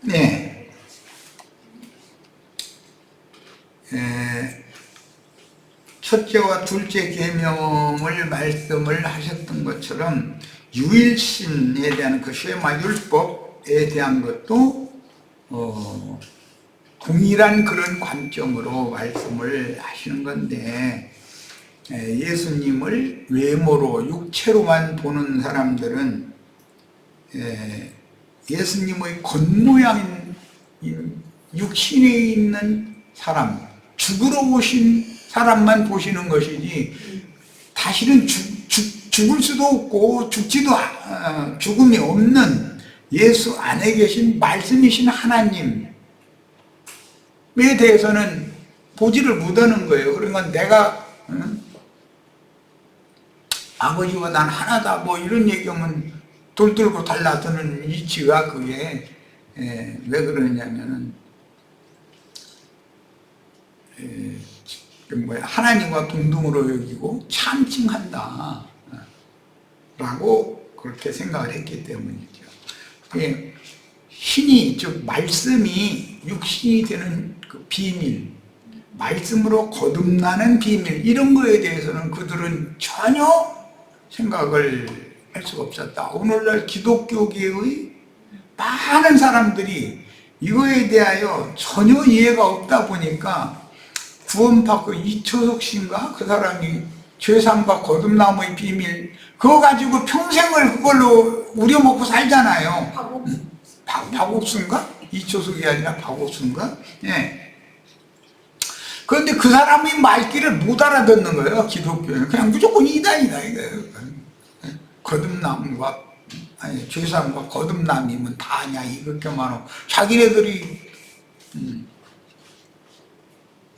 네. 첫째와 둘째 계명을 말씀을 하셨던 것처럼 유일신에 대한 그 쉐마 율법에 대한 것도 동일한 그런 관점으로 말씀을 하시는 건데, 예수님을 외모로 육체로만 보는 사람들은 예수님의 겉모양인 육신에 있는 사람, 죽으러 오신 사람만 보시는 것이지, 다시는 죽을 수도 없고 죽음이 없는 예수 안에 계신 말씀이신 하나님에 대해서는 보지를 못하는 거예요. 그러니까 내가 아버지와 난 하나다 뭐 이런 얘기하면 돌들고 달라드는 이치가 그게 왜 그러냐면은 하나님과 동등으로 여기고 참칭한다 라고 그렇게 생각을 했기 때문이죠. 신이, 즉 말씀이 육신이 되는 그 비밀, 말씀으로 거듭나는 비밀, 이런 거에 대해서는 그들은 전혀 생각을 할 수가 없었다. 오늘날 기독교계의 많은 사람들이 이거에 대하여 전혀 이해가 없다 보니까 구원받고 이초석 씨인가? 그 사람이 죄상과 거듭남의 비밀 그거 가지고 평생을 그걸로 우려먹고 살잖아요. 박옥수인가? 이초석이 아니라 박옥수인가? 예. 그런데 그 사람이 말귀를 못 알아듣는 거예요. 기독교는 그냥 무조건 이단이다 이거예요. 거듭남과 죄상과 거듭남이면 다 아냐 이렇게만 하고 자기네들이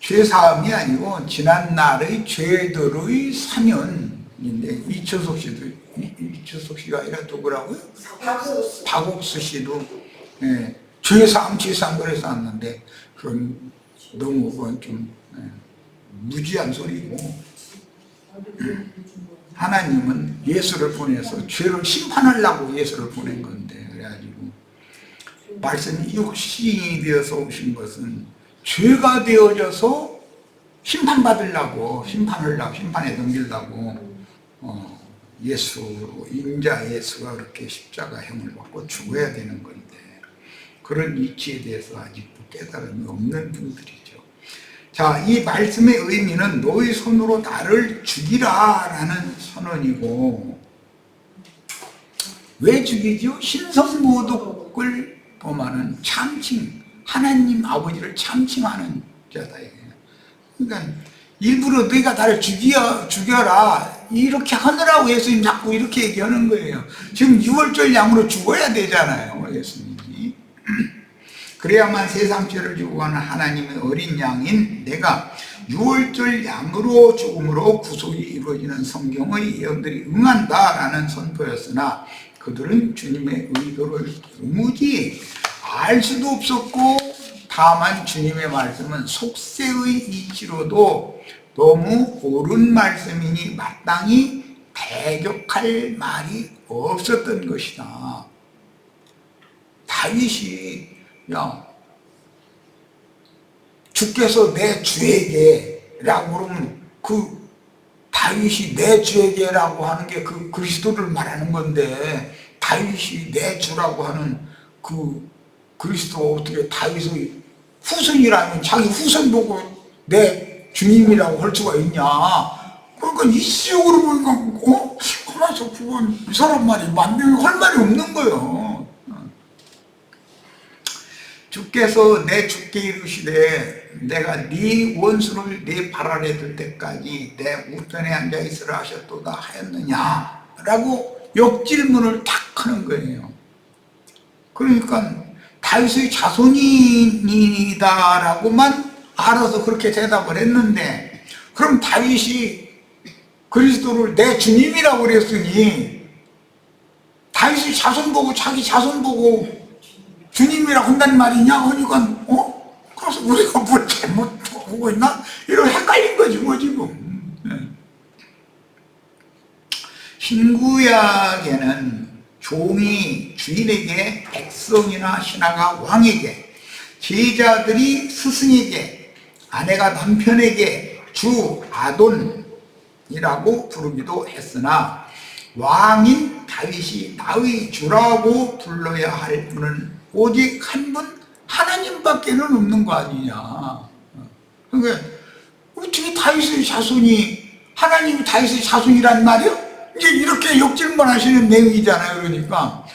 죄사함이 아니고 지난날의 죄들의 사면인데, 이초석 씨가 아니라 누구라고요? 박옥수 씨도 죄사함 그래서 왔는데, 그건 너무 그건 좀 무지한 소리고, 하나님은 예수를 보내서 죄를 심판하려고 예수를 보낸 건데, 그래가지고 말씀이 육신이 되어서 오신 것은 죄가 되어져서 심판받으려고, 심판에 넘기려고 인자 예수가 그렇게 십자가형을 받고 죽어야 되는 건데, 그런 이치에 대해서 아직도 깨달음이 없는 분들이죠. 자, 이 말씀의 의미는 너희 손으로 나를 죽이라 라는 선언이고, 왜 죽이죠? 신성모독을 범하는 참칭, 하나님 아버지를 참칭하는 자다. 그러니까 일부러 너희가 나를 죽여라 이렇게 하느라고 예수님 자꾸 이렇게 얘기하는 거예요. 지금 유월절 양으로 죽어야 되잖아요, 예수님이. 그래야만 세상 죄를 지고 가는 하나님의 어린 양인 내가 유월절 양으로 죽음으로 구속이 이루어지는 성경의 예언들이 응한다라는 선포였으나 그들은 주님의 의도를 도무지 알 수도 없었고, 다만 주님의 말씀은 속세의 이치로도 너무 옳은 말씀이니 마땅히 대적할 말이 없었던 것이다. 다윗이 주께서 내 주에게 라고 그러면 그 다윗이 내 주에게라고 하는 게 그 그리스도를 말하는 건데, 다윗이 내 주라고 하는 그 그리스도가 어떻게 다윗의 후손이라면 자기 후손 보고 내 주님이라고 할 수가 있냐. 그러니까 이시적으로 보니까 가만있어, 그건 이 사람 말이 만병이 할 말이 없는 거예요. 주께서 내 주께 이르시되 내가 네 원수를 네 발 아래 들 때까지 내 우편에 앉아 있으라 하셨도다 하였느냐 라고 역질문을 탁 하는 거예요. 그러니까 다윗의 자손이다라고만 알아서 그렇게 대답을 했는데, 그럼 다윗이 그리스도를 내 주님이라고 그랬으니 다윗의 자손 보고 자기 자손 보고 주님이라고 한다는 말이냐? 그러니까 그래서 우리가 뭘 잘못 보고 있나? 이러고 헷갈린 거지 뭐 지금. 신구약에는 종이 주인에게, 백성이나 신하가 왕에게, 제자들이 스승에게, 아내가 남편에게 주 아돈이라고 부르기도 했으나 왕인 다윗이 나의 주라고 불러야 할 분은 오직 한 분 하나님밖에는 없는 거 아니냐. 그러니까 어떻게 다윗의 자손이, 하나님이 다윗의 자손이란 말이요? 이제 이렇게 역질문 하시는 내용이잖아요. 그러니까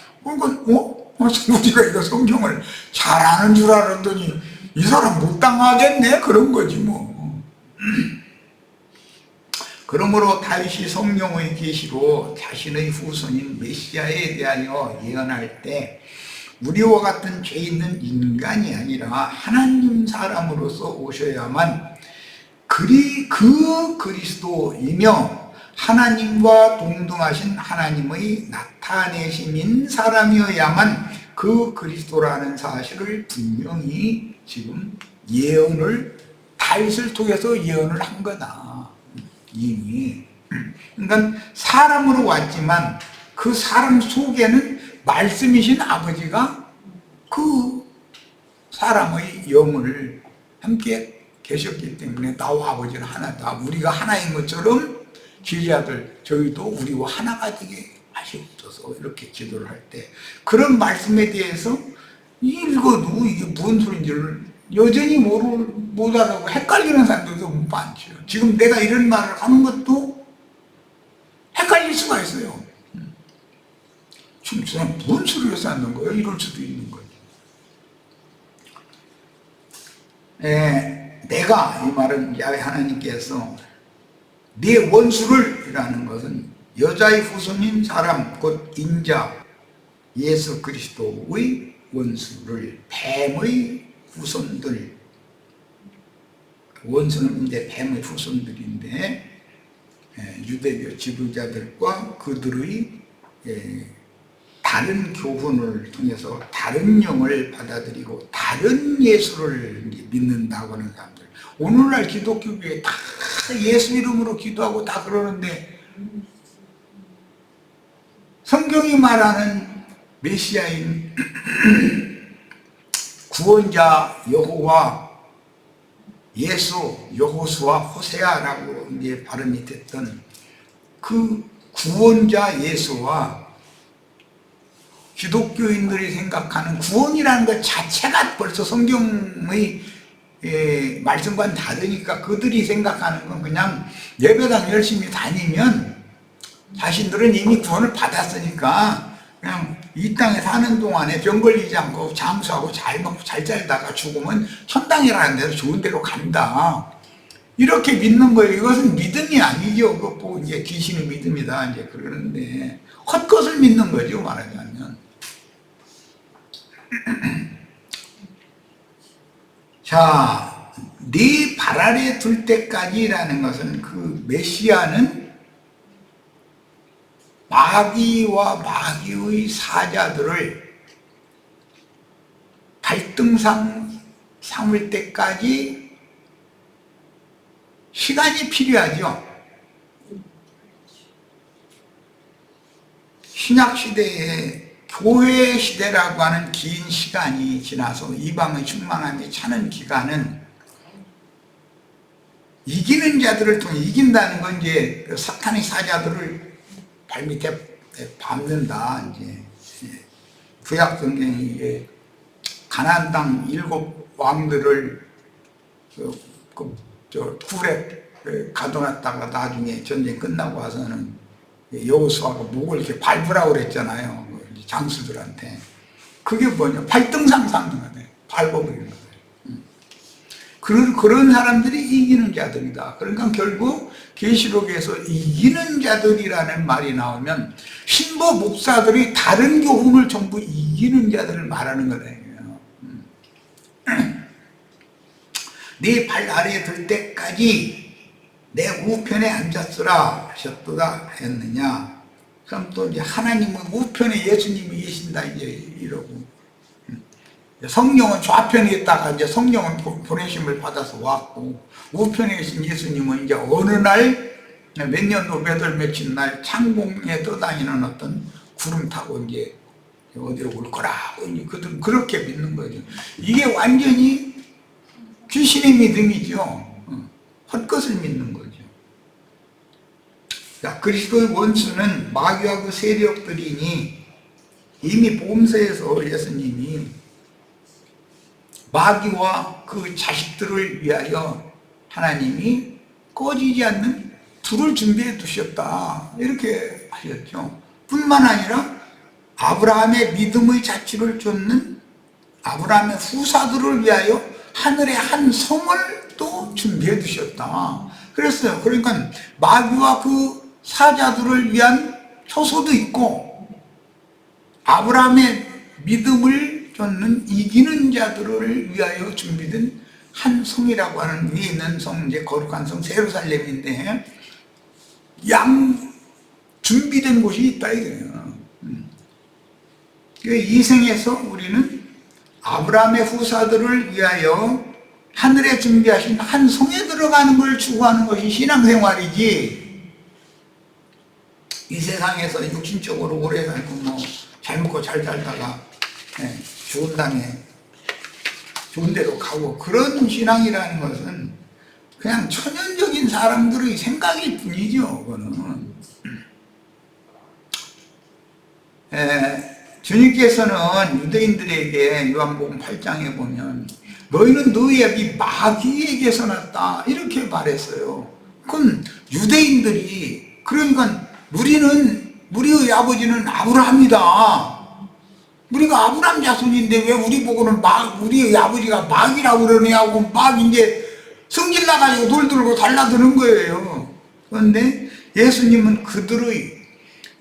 우리가 이거 성경을 잘 아는 줄 알았더니 이 사람 못 당하겠네, 그런 거지 뭐. 그러므로 다윗이 성령의 계시로 자신의 후손인 메시아에 대하여 예언할 때 우리와 같은 죄 있는 인간이 아니라 하나님 사람으로서 오셔야만 그 그리스도이며 하나님과 동등하신 하나님의 나타내심인 사람이어야만 그 그리스도라는 사실을 분명히 지금 예언을, 다윗을 통해서 예언을 한 거다. 이미. 그러니까 사람으로 왔지만 그 사람 속에는 말씀이신 아버지가 그 사람의 영을 함께 계셨기 때문에 나와 아버지는 하나다. 우리가 하나인 것처럼 제자들 저희도 우리와 하나가 되게 하시옵소서, 이렇게 기도를 할 때 그런 말씀에 대해서 읽어도 이게 무슨 소리인지를 여전히 못 알아보고 헷갈리는 사람들도 많죠. 지금 내가 이런 말을 하는 것도 헷갈릴 수가 있어요. 지금 저 사람 무슨 소리를 해서 하는 거예요? 이럴 수도 있는 거죠. 내가, 이 말은 야훼 하나님께서 네 원수를 이라는 것은 여자의 후손인 사람, 곧 인자 예수 그리스도의 원수를, 뱀의 후손들, 원수는 이제 뱀의 후손들인데 유대교 지도자들과 그들의 다른 교훈을 통해서 다른 영을 받아들이고 다른 예수를 믿는다고 하는 사람들, 오늘날 기독교계에 다 예수 이름으로 기도하고 다 그러는데 성경이 말하는 메시아인 구원자 여호와, 예수, 여호수아, 호세아라고 이제 발음이 됐던 그 구원자 예수와 기독교인들이 생각하는 구원이라는 것 자체가 벌써 성경의 말씀과는 다르니까 그들이 생각하는 건 그냥 예배당 열심히 다니면 자신들은 이미 구원을 받았으니까 그냥 이 땅에 사는 동안에 병 걸리지 않고 장수하고 잘 먹고 잘 살다가 죽으면 천당이라는 데서 좋은 데로 간다, 이렇게 믿는 거예요. 이것은 믿음이 아니죠. 그거 보고 이제 귀신의 믿음이다 이제 그러는데 헛것을 믿는 거죠, 말하자면. 자, 네 발 아래 둘 때까지라는 것은 그 메시아는 마귀와 마귀의 사자들을 발등상 삼을 때까지 시간이 필요하죠. 신약시대에 교회 시대라고 하는 긴 시간이 지나서 이방의 충만함이 차는 기간은 이기는 자들을 통해, 이긴다는 건 이제 사탄의 사자들을 발밑에 밟는다. 이제 구약 성경이 가나안 땅 7 왕들을 굴에 가둬놨다가 나중에 전쟁 끝나고 와서는 여호수아가 목을 이렇게 밟으라고 그랬잖아요. 장수들한테. 그게 뭐냐? 발등상 삼는 거네. 밟아버리는 거예요. 그런 사람들이 이기는 자들이다. 그러니까 결국 계시록에서 이기는 자들이라는 말이 나오면 신부 목사들이 다른 교훈을 전부 이기는 자들을 말하는 거예요. 네 발 아래에 들 때까지 내 우편에 앉았으라 하셨도다 했느냐. 그럼 또 이제 하나님은 우편에 예수님이 계신다 이제 이러고, 성령은 좌편에 있다가 이제 성령은 보내심을 받아서 왔고, 우편에 계신 예수님은 이제 어느 날 몇 년 후 몇 월 며칠 날 창공에 떠다니는 어떤 구름 타고 이제 어디로 올 거라. 그들은 그렇게 믿는 거죠. 이게 완전히 귀신의 믿음이죠. 헛것을 믿는 거죠. 자, 그리스도의 원수는 마귀와 그 세력들이니 이미 복음서에서 예수님이 마귀와 그 자식들을 위하여 하나님이 꺼지지 않는 불을 준비해 두셨다. 이렇게 하셨죠. 뿐만 아니라 아브라함의 믿음의 자취를 쫓는 아브라함의 후사들을 위하여 하늘의 한 성을 또 준비해 두셨다. 그랬어요. 그러니까 마귀와 그 사자들을 위한 처소도 있고 아브라함의 믿음을 쫓는 이기는 자들을 위하여 준비된 한 성이라고 하는 위에 있는 성, 이제 거룩한 성 예루살렘인데 양 준비된 곳이 있다 이거예요. 이 생에서 우리는 아브라함의 후사들을 위하여 하늘에 준비하신 한 성에 들어가는 걸 추구하는 것이 신앙생활이지, 이 세상에서 육신적으로 오래 살고 뭐 잘 먹고 잘 살다가 죽은 다음에 좋은 데로 가고 그런 신앙이라는 것은 그냥 천연적인 사람들의 생각일 뿐이죠. 그거는 주님께서는 유대인들에게 요한복음 8장에 보면 너희는 너희 아비 마귀에게서 났다 이렇게 말했어요. 그건 유대인들이, 그러니까 우리의 아버지는 아브라함이다, 우리가 아브라함 자손인데 왜 우리 보고는 우리의 아버지가 마귀라고 그러냐고 막 이제 성질 나가지고 돌들고 달라드는 거예요. 그런데 예수님은 그들의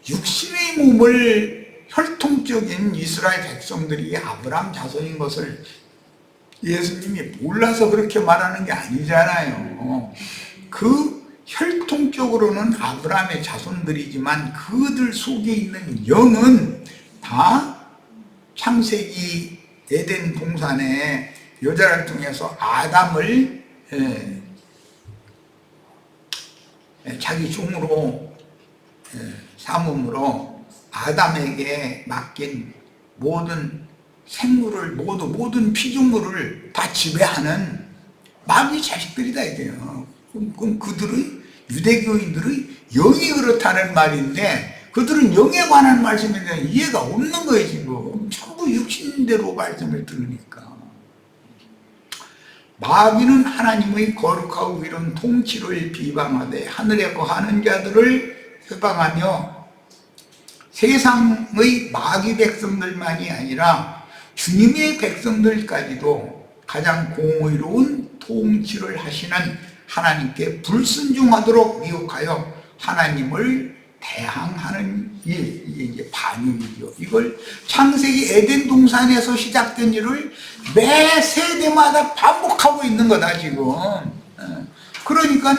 육신의 몸을 혈통적인 이스라엘 백성들이 아브라함 자손인 것을 예수님이 몰라서 그렇게 말하는 게 아니잖아요. 그 혈통적으로는 아브라함의 자손들이지만 그들 속에 있는 영은 다 창세기 에덴 동산에 여자를 통해서 아담을 자기 종으로 삼음으로 아담에게 맡긴 모든 생물을 모든 피조물을 다 지배하는 마귀 자식들이다 이게요. 그럼 그들의 유대교인들의 영이 그렇다는 말인데 그들은 영에 관한 말씀에 대한 이해가 없는 거예요. 지금 전부 육신대로 말씀을 들으니까. 마귀는 하나님의 거룩하고 위로운 통치를 비방하되 하늘에 거하는 자들을 회방하며 세상의 마귀 백성들만이 아니라 주님의 백성들까지도 가장 공의로운 통치를 하시는 하나님께 불순종하도록 미혹하여 하나님을 대항하는 일, 이게 이제 반역이죠. 이걸 창세기 에덴 동산에서 시작된 일을 매 세대마다 반복하고 있는 거다 지금. 그러니까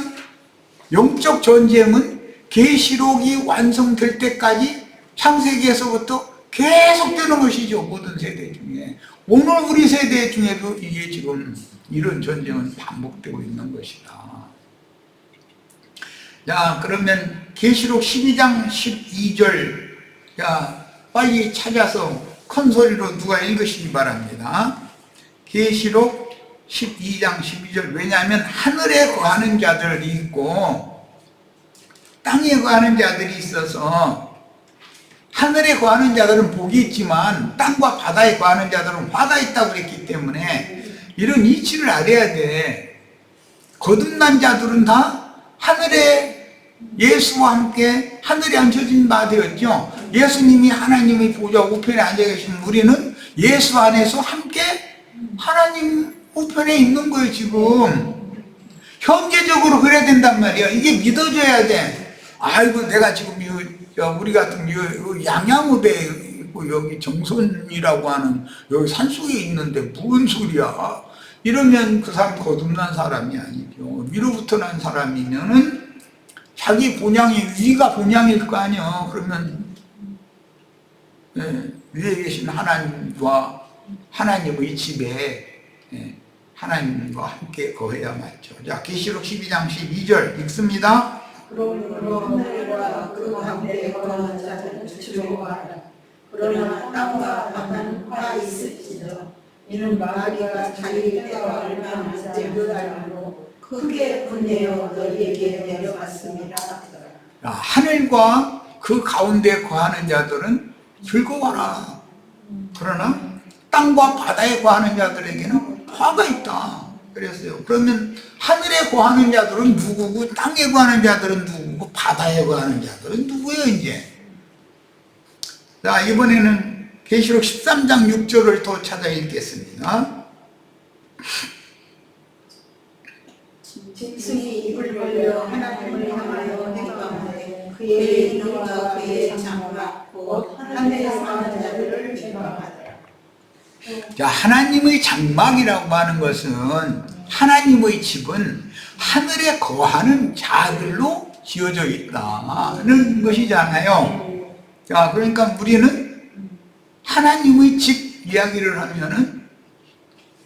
영적 전쟁은 계시록이 완성될 때까지 창세기에서부터 계속되는 것이죠. 모든 세대 중에. 오늘 우리 세대 중에도 이게 지금 이런 전쟁은 반복되고 있는 것이다. 자, 그러면 계시록 12장 12절, 자, 빨리 찾아서 큰 소리로 누가 읽으시기 바랍니다. 계시록 12장 12절. 왜냐하면 하늘에 거하는 자들이 있고 땅에 거하는 자들이 있어서 하늘에 거하는 자들은 복이 있지만 땅과 바다에 거하는 자들은 화가 있다고 그랬기 때문에 이런 이치를 알아야 돼. 거듭난 자들은 다 하늘에 예수와 함께 하늘에 앉혀진 바 되었죠. 예수님이 하나님의 보좌 우편에 앉아 계신 우리는 예수 안에서 함께 하나님 우편에 있는 거예요. 지금 현재적으로 그래야 된단 말이야. 이게 믿어져야 돼. 아이고 내가 지금 우리 같은 양양읍에 있고 여기 정선이라고 하는 여기 산속에 있는데 무슨 소리야. 이러면 그 사람 거듭난 사람이 아니죠. 위로부터 난 사람이면은 자기 본향이 위가 본향일 거 아니야. 그러면 위에 계신 하나님과 하나님의 집에 하나님과 함께 거해야 맞죠. 자, 계시록 12장 12절 읽습니다. 그러므로 하늘과 그 가운데 거하는 자들을 즐거워하라. 그러나 땅과 바다는 화 있을지도 이는 마귀가 자기 때와 얼마나 그 알므로 크게 분내어 너희에게 내려왔습니다. 하늘과 그 가운데 거하는 자들은 즐거워하라. 그러나 땅과 바다에 거하는 자들에게는 화가 있다 그랬어요. 그러면 하늘에 거하는 자들은 누구고, 땅에 거하는 자들은 누구고, 바다에 거하는 자들은 누구예요 이제? 자, 이번에는 계시록 13장 6절을 더 찾아 읽겠습니다. 짐승이 입을 벌려 하나님을 향하여 행하되 그의 이름과 그의 장막 곧 하늘에서 사는 자들을 비방하더라. 자, 하나님의 장막이라고 하는 것은, 하나님의 집은 하늘에 거하는 자들로 지어져 있다는 것이잖아요. 자, 그러니까 우리는 하나님의 집 이야기를 하면은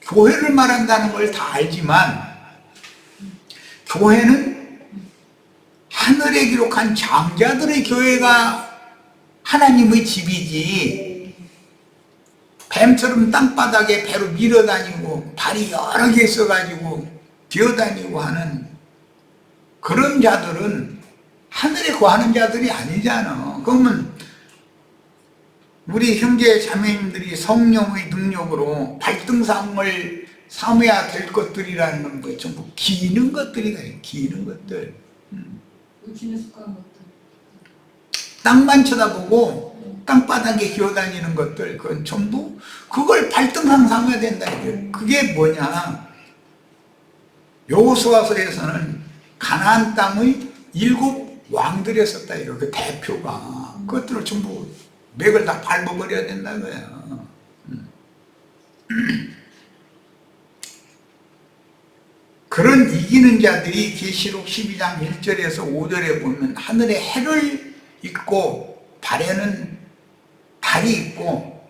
교회를 말한다는 걸 다 알지만, 교회는 하늘에 기록한 장자들의 교회가 하나님의 집이지, 뱀처럼 땅바닥에 배로 밀어다니고 발이 여러 개 있어가지고 기어다니고 하는 그런 자들은 하늘에 거하는 자들이 아니잖아. 그러면 우리 형제 자매님들이 성령의 능력으로 발등상을 삼아야 될 것들이라는 건 뭐예요? 전부 기는 것들이다. 기는 것들. 땅만 쳐다보고 땅바닥에 기어다니는 것들, 그건 전부 그걸 발등상 삼아야 된다. 그게 뭐냐? 여호수아서에서는 가나안 땅의 7 왕들이었었다. 이렇게 대표가 그것들을 전부 맥을 다 밟아버려야 된다고요. 그런 이기는 자들이 계시록 12장 1절에서 5절에 보면 하늘에 해를 입고 발에는 달이 있고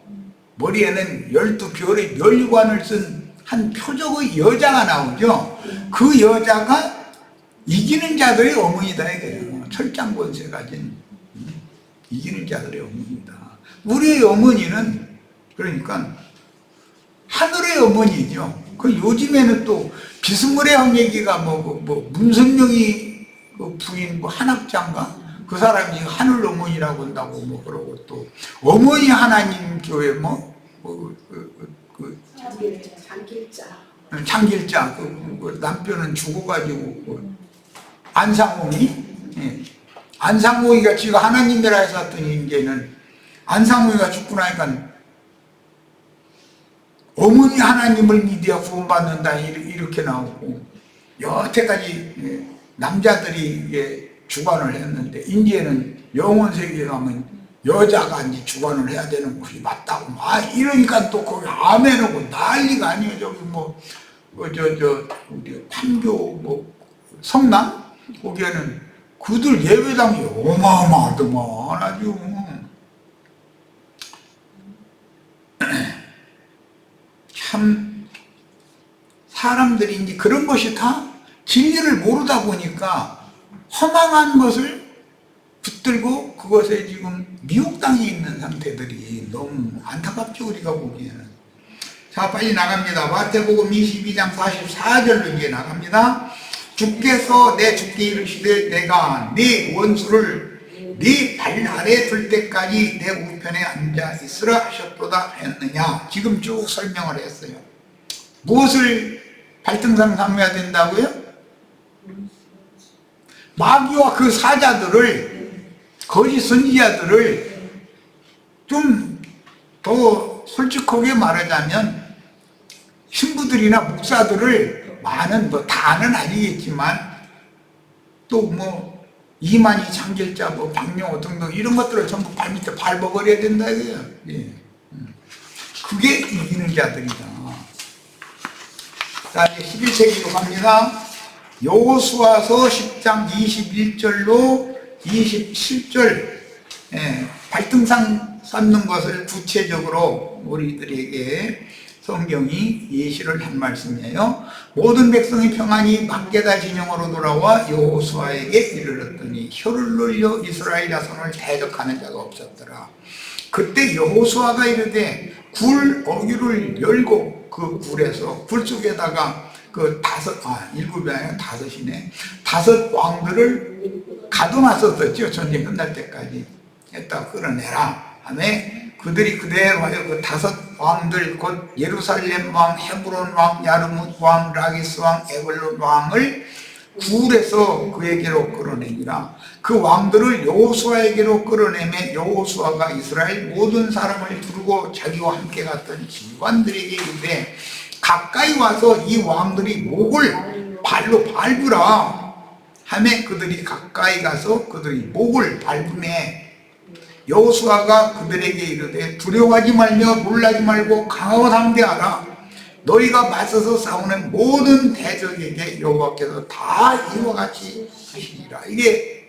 머리에는 12별의 멸관을 쓴 한 표적의 여자가 나오죠. 그 여자가 이기는 자들의 어머니다 이거예요. 철장 권세 가진 이기는 자들의 어머니다. 우리의 어머니는 그러니까 하늘의 어머니죠. 그 요즘에는 또 비스무리한 얘기가 문선명이 그 부인 한학자인가 그 사람이 하늘 어머니라고 한다고 그러고, 또 어머니 하나님 교회 장길자 그 남편은 죽어가지고 안상홍이, 안상홍이가 지가 하나님이라 해서 했더니 이제는 안상홍이가 죽고 나니까 어머니 하나님을 믿어야 구원받는다 이렇게 나오고, 여태까지 남자들이 주관을 했는데 이제는 영혼세계에 가면 여자가 이제 주관을 해야 되는 것이 맞다고 이러니까 또 거기 아멘하고 난리가 아니에요. 저기 우리 판교 성남 거기에는 그들 예배당이 어마어마하더만 아주. 참 사람들이 이제 그런 것이 다 진리를 모르다 보니까 허망한 것을 붙들고 그것에 지금 미혹당해 있는 상태들이 너무 안타깝죠, 우리가 보기에는. 자, 빨리 나갑니다. 마태복음 22장 44절로 이제 나갑니다. 주께서 내 주께 이르시되 내가 네 원수를 네 발 아래 둘 때까지 내 우편에 앉아 있으라 하셨도다 했느냐. 지금 쭉 설명을 했어요. 무엇을 발등상 삼아야 된다고요? 마귀와 그 사자들을, 거짓 선지자들을 좀 더 솔직하게 말하자면 신부들이나 목사들을 많은 다는 아니겠지만 또 이만희 장길자 박명호 등등 이런 것들을 전부 발밑에 밟아버려야 된다 이거예요. 예. 그게 이기는 자들이다. 자, 이제 11세기로 갑니다. 여호수아서 10장 21절로 27절, 발등상 쌓는 것을 구체적으로 우리들에게 성경이 예시를 한 말씀이에요. 모든 백성의 평안이 막게다 진영으로 돌아와 여호수아에게 이르렀더니 혀를 늘려 이스라엘 자손을 대적하는 자가 없었더라. 그때 여호수아가 이르되 굴 어귀를 열고 그 굴에서 굴 속에다가 일곱이 아니라 다섯이네. 5 왕들을 가둬놨었죠. 전쟁 끝날 때까지. 했다 끌어내라 하며 그들이 그대로 하여 그 5 왕들 곧 예루살렘 왕, 헤브론 왕, 야르뭇 왕, 라기스 왕, 에글론 왕을 굴에서 그에게로 끌어내니라. 그 왕들을 여호수아에게로 끌어내매 여호수아가 이스라엘 모든 사람을 부르고 자기와 함께 갔던 지휘관들에게 이르되 가까이 와서 이 왕들이 목을 발로 밟으라 하며 그들이 가까이 가서 그들이 목을 밟으매 여호수아가 그들에게 이르되 두려워하지 말며 놀라지 말고 강하고 담대하라. 너희가 맞서서 싸우는 모든 대적에게 여호와께서 다 이와 같이 하시리라. 이게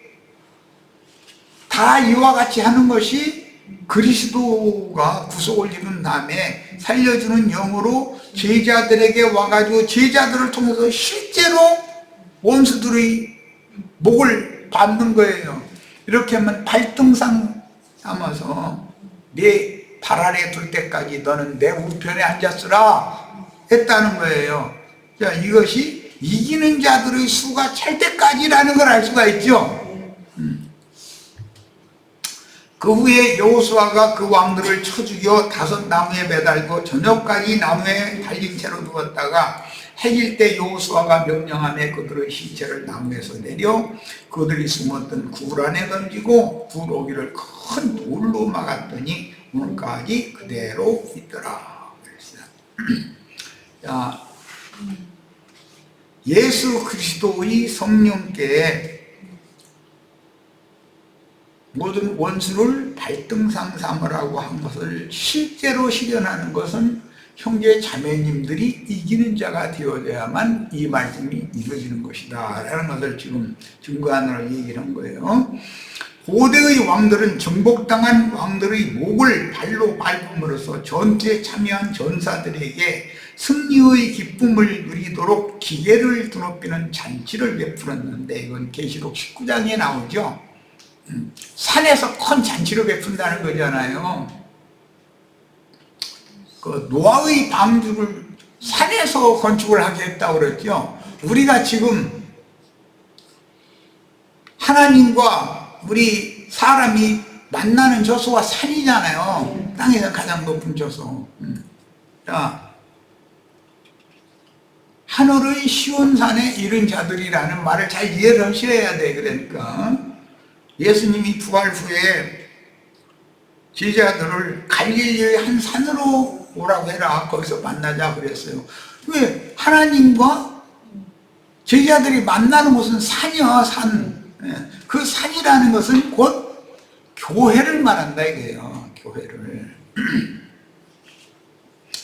다 이와 같이 하는 것이 그리스도가 구속을 이룬 다음에 살려주는 영으로 제자들에게 와가지고 제자들을 통해서 실제로 원수들의 목을 밟는 거예요. 이렇게 하면 발등상 삼아서 내 발 아래 둘 때까지 너는 내 우편에 앉았으라 했다는 거예요. 자, 이것이 이기는 자들의 수가 찰 때까지라는 걸 알 수가 있죠. 그 후에 여호수아가 그 왕들을 쳐 죽여 5 나무에 매달고 저녁까지 나무에 달린 채로 두었다가 해질 때 여호수아가 명령하며 그들의 시체를 나무에서 내려 그들이 숨었던 굴 안에 던지고 굴 오기를 큰 돌로 막았더니 오늘까지 그대로 있더라. 자, 예수 그리스도의 성령께 모든 원수를 발등상 삼으라고 한 것을 실제로 실현하는 것은 형제 자매님들이 이기는 자가 되어야만 이 말씀이 이루어지는 것이다 라는 것을 지금 증거하느라 얘기를 한 거예요. 고대의 왕들은 정복당한 왕들의 목을 발로 밟음으로써 전투에 참여한 전사들에게 승리의 기쁨을 누리도록 기계를 드높이는 잔치를 베풀었는데 이건 계시록 19장에 나오죠. 산에서 큰 잔치를 베푼다는 거잖아요. 그 노아의 방주를 산에서 건축을 하게 했다고 그랬죠. 우리가 지금 하나님과 우리 사람이 만나는 저소가 산이잖아요. 땅에서 가장 높은 저소. 자, 하늘의 시온산에 이른 자들이라는 말을 잘 이해를 하셔야 돼. 그러니까 예수님이 부활 후에 제자들을 갈릴리의 한 산으로 오라고 해라. 거기서 만나자 그랬어요. 왜? 하나님과 제자들이 만나는 곳은 산이야, 산. 그 산이라는 것은 곧 교회를 말한다 이거예요. 교회를.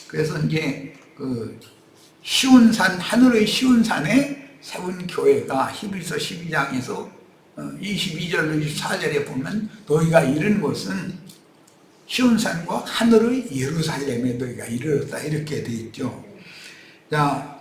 그래서 이제 그 시온산, 하늘의 시온산에 세운 교회가 히브리서 12장에서 22절, 24절에 보면 너희가 이른 곳은 시온산과 하늘의 예루살렘에 너희가 이르렀다 이렇게 되어 있죠. 자,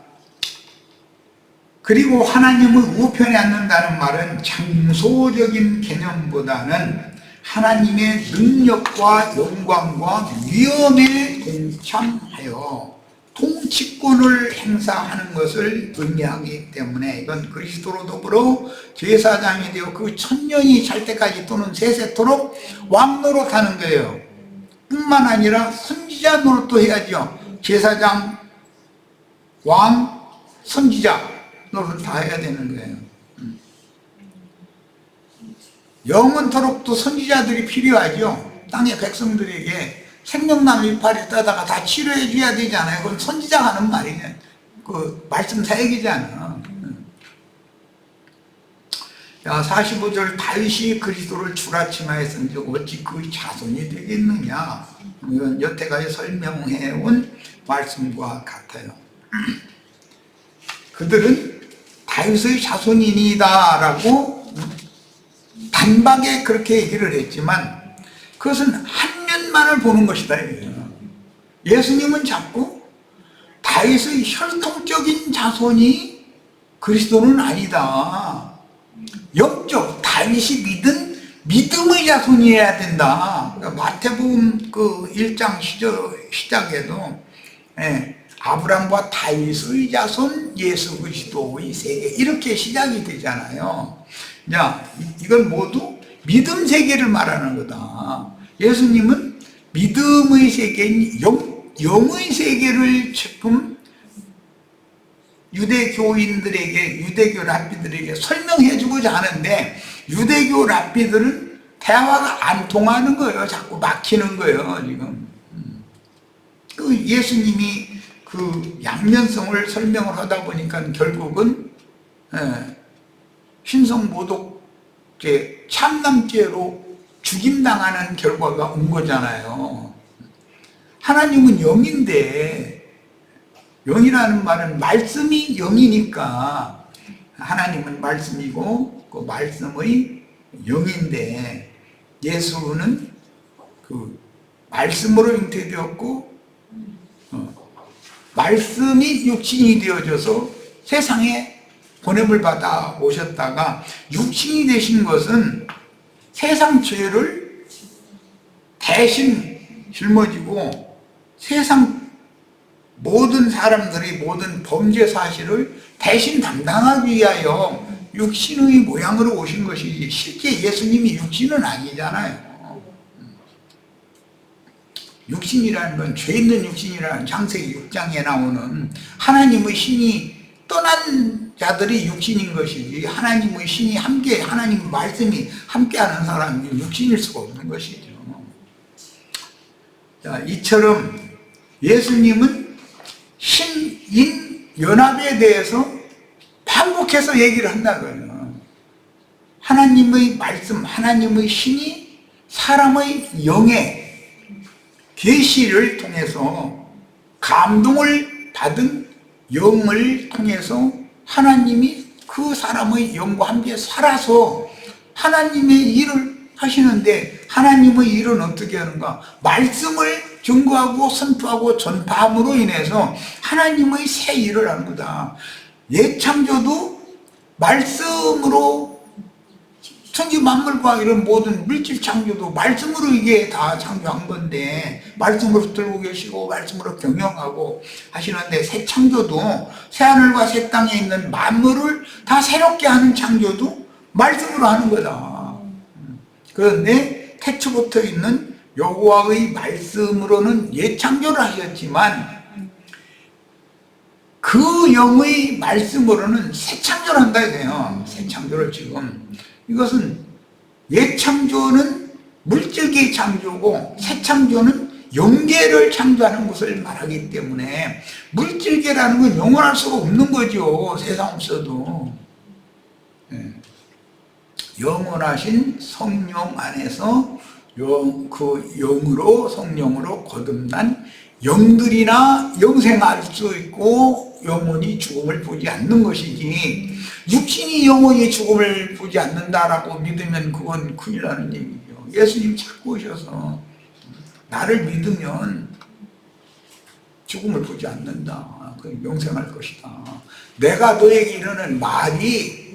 그리고 하나님의 우편에 앉는다는 말은 장소적인 개념보다는 하나님의 능력과 영광과 위엄에 동참하여 통치권을 행사하는 것을 의미하기 때문에 이건 그리스도로 더불어 제사장이 되어 그 1000년이 찰 때까지 또는 세세토록 왕 노릇하는 거예요. 뿐만 아니라 선지자 노릇도 해야죠. 제사장, 왕, 선지자 노릇 다 해야 되는 거예요. 영원토록 또 선지자들이 필요하죠. 땅의 백성들에게 생명나무 이파리 따다가 다 치료해 줘야 되잖아요. 그건 선지자가 하는 말이냐. 그 말씀 사역이잖아. 자, 45절 다윗이 그리스도를 주라침하였은즉 어찌 그의 자손이 되겠느냐. 이건 여태까지 설명해 온 말씀과 같아요. 그들은 다윗의 자손이니이다 라고 단박에 그렇게 얘기를 했지만 그것은 한 면만을 보는 것이다. 예수님은 자꾸 다윗의 혈통적인 자손이 그리스도는 아니다. 영적 다윗이 믿은 믿음의 자손이어야 된다. 그러니까 마태복음 그 1장 시작에도 아브람과 다윗의 자손 예수 그리스도의 세계 이렇게 시작이 되잖아요. 자, 이건 모두 믿음 세계를 말하는 거다. 예수님은 믿음의 세계인 영의 세계를 지금 유대교인들에게, 유대교 랍비들에게 설명해 주고자 하는데, 유대교 랍비들은 대화가 안 통하는 거예요. 자꾸 막히는 거예요, 지금. 그 예수님이 그 양면성을 설명을 하다 보니까 결국은 신성모독죄, 참남죄로 죽임당하는 결과가 온 거잖아요. 하나님은 영인데, 영이라는 말은 말씀이 영이니까 하나님은 말씀이고 그 말씀의 영인데, 예수는 그 말씀으로 잉태되었고 말씀이 육신이 되어져서 세상에 보냄을 받아 오셨다가, 육신이 되신 것은 세상 죄를 대신 짊어지고 세상 모든 사람들이 모든 범죄 사실을 대신 담당하기 위하여 육신의 모양으로 오신 것이지, 실제 예수님이 육신은 아니잖아요. 육신이라는 건 죄 있는 육신이라는 창세기 6장에 나오는 하나님의 신이 떠난 자들이 육신인 것이지, 하나님의 신이 함께, 하나님의 말씀이 함께하는 사람이 육신일 수가 없는 것이죠. 자, 이처럼 예수님은 신인 연합에 대해서 반복해서 얘기를 한다고요. 하나님의 말씀, 하나님의 신이 사람의 영의 계시를 통해서, 감동을 받은 영을 통해서 하나님이 그 사람의 영과 함께 살아서 하나님의 일을 하시는데, 하나님의 일은 어떻게 하는가? 말씀을 증거하고 선포하고 전파함으로 인해서 하나님의 새 일을 하는 거다. 옛 창조도 말씀으로, 천지 만물과 이런 모든 물질 창조도 말씀으로 이게 다 창조한 건데, 말씀으로 들고 계시고 말씀으로 경영하고 하시는데, 새 창조도, 새 하늘과 새 땅에 있는 만물을 다 새롭게 하는 창조도 말씀으로 하는 거다. 그런데 태초부터 있는 여호와의 말씀으로는 옛 창조를 하셨지만, 그 영의 말씀으로는 새 창조를 한다 이거예요. 새 창조를 지금. 이것은 옛 창조는 물질계의 창조고 새 창조는 영계를 창조하는 것을 말하기 때문에, 물질계라는 건 영원할 수가 없는 거죠. 세상 없어도. 영원하신 성령 안에서 그 영으로, 성령으로 거듭난 영들이나 영생할 수 있고 영원히 죽음을 보지 않는 것이지, 육신이 영원히 죽음을 보지 않는다라고 믿으면 그건 큰일 나는 얘기죠. 예수님 찾고 오셔서 나를 믿으면 죽음을 보지 않는다, 영생할 것이다. 내가 너에게 이르는 말이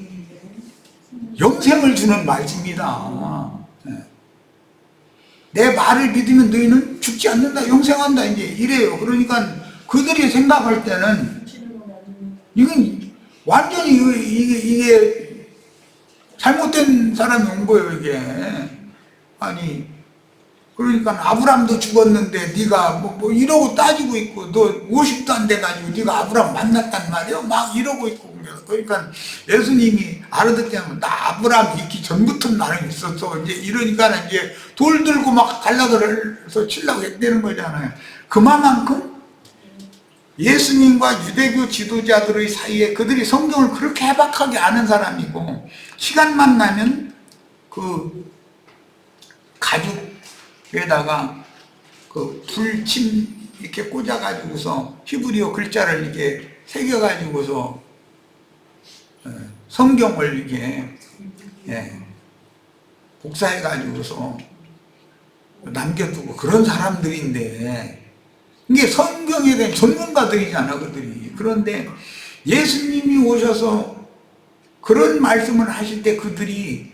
영생을 주는 말씀이다. 내 말을 믿으면 너희는 죽지 않는다, 영생한다, 이제 이래요. 그러니까 그들이 생각할 때는 이건 완전히 이게 잘못된 사람이 온 거예요, 이게. 아니, 그러니까 아브람도 죽었는데 네가 뭐 이러고 따지고 있고, 너 50도 안 돼가지고 네가 아브람 만났단 말이에요, 막 이러고 있고. 그러니까 예수님이 알아듣자면, 나 아브람 있기 전부터 나는 있었어, 이제 이러니까 이제 돌 들고 막 갈라들어서 치려고 했다는 거잖아요. 그만큼 예수님과 유대교 지도자들의 사이에 그들이 성경을 그렇게 해박하게 아는 사람이고, 시간만 나면 그 가죽에다가 그 불침 이렇게 꽂아가지고서 히브리어 글자를 이렇게 새겨가지고서 성경을 이렇게 복사해가지고서 남겨두고 그런 사람들인데, 이게 성경에 대한 전문가들이잖아, 그들이. 그런데 예수님이 오셔서 그런 말씀을 하실 때 그들이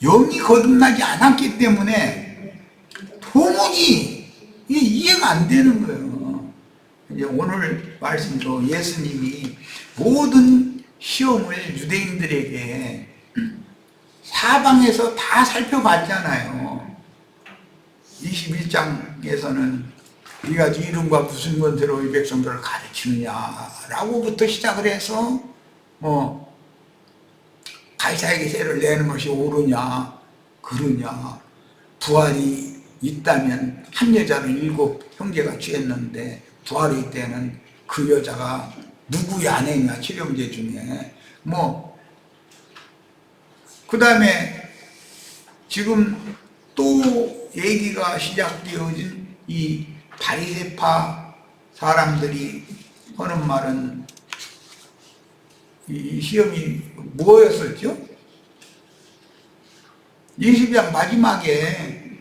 영이 거듭나지 않았기 때문에 도무지 이게 이해가 안 되는 거예요. 이제 오늘 말씀도 예수님이 모든 시험을 유대인들에게 사방에서 다 살펴봤잖아요. 21장에서는 네가 네 이름과 무슨 권세로 이 백성들을 가르치느냐라고부터 시작을 해서 가이사에게 세를 내는 것이 옳으냐 그르냐, 부활이 있다면 한 여자는 7 형제가 취했는데 부활이 있다면 그 여자가 누구의 아내냐 7형제 중에 그 다음에 지금 또 얘기가 시작되어진 이 바리새파 사람들이 하는 말은 이 시험이 뭐였었죠? 20장 마지막에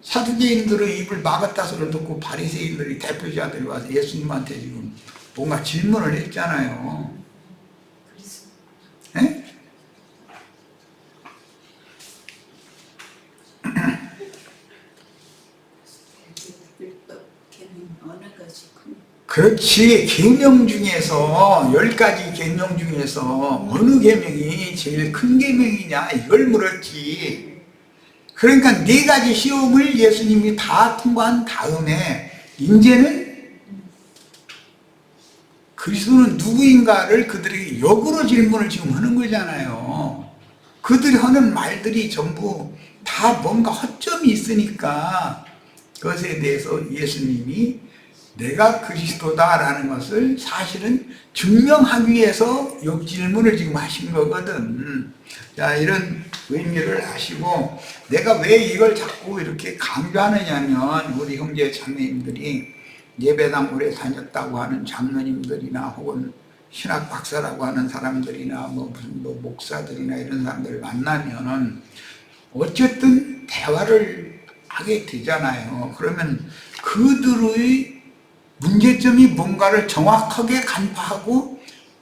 사두개인들의 입을 막았다 소리를 듣고 바리새인들이 대표자들이 와서 예수님한테 지금 뭔가 질문을 했잖아요. 네? 그렇지. 계명 중에서 10가지 계명 중에서 어느 계명이 제일 큰 계명이냐 이걸 물었지. 그러니까 4가지 시험을 예수님이 다 통과한 다음에 이제는 그리스도는 누구인가를 그들에게 역으로 질문을 지금 하는 거잖아요. 그들이 하는 말들이 전부 다 뭔가 허점이 있으니까 그것에 대해서 예수님이 내가 그리스도다라는 것을 사실은 증명하기 위해서 역질문을 지금 하신 거거든. 자, 이런 의미를 아시고 내가 왜 이걸 자꾸 이렇게 강조하느냐면 우리 형제 자매님들이 예배당 오래 다녔다고 하는 장로님들이나 혹은 신학 박사라고 하는 사람들이나 무슨 목사들이나 이런 사람들을 만나면은 어쨌든 대화를 하게 되잖아요. 그러면 그들의 문제점이 뭔가를 정확하게 간파하고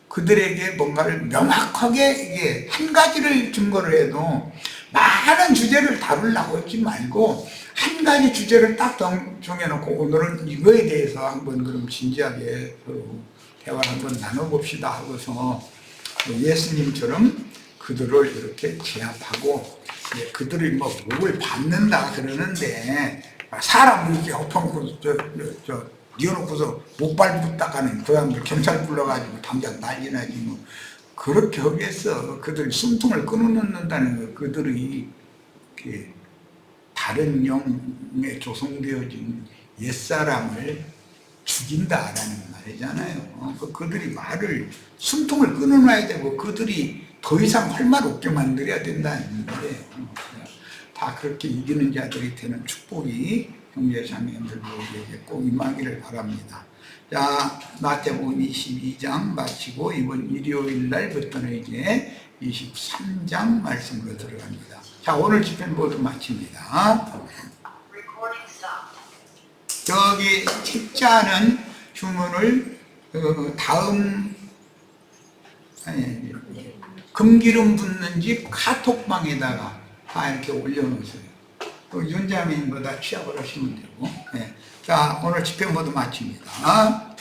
그들에게 뭔가를 명확하게 이게 한 가지를 증거를 해도 많은 주제를 다루려고 하지 말고 한 가지 주제를 딱 정해놓고 오늘은 이거에 대해서 한번 그럼 진지하게 대화를 한번 나눠봅시다 하고서 예수님처럼 그들을 이렇게 제압하고 그들이 목을 받는다 그러는데 사람을 이렇게 엎어놓고 뉘어놓고서 못 밟았다가는 그 사람들 경찰 불러가지고 당장 난리 나지 그렇게 하겠어. 그들이 숨통을 끊어놓는다는 거. 그들이 다른 영에 조성되어진 옛사람을 죽인다라는 말이잖아요. 그들이 말을 숨통을 끊어놔야 되고 그들이 더 이상 할 말 없게 만들어야 된다는 거예요. 다 그렇게 이기는 자들이 되는 축복이 형제 자매들에게 꼭 임하기를 바랍니다. 자, 마태복음 22장 마치고 이번 일요일 날부터는 이제 23장 말씀으로 들어갑니다. 자, 오늘 집회는 모두 마칩니다. 저기 책자는 주문을 다음 금기름 붓는 집 카톡방에다가 다 이렇게 올려놓으세요. 윤자매님보다 취합을 하시면 되고. 자, 오늘 집회 모두 마칩니다.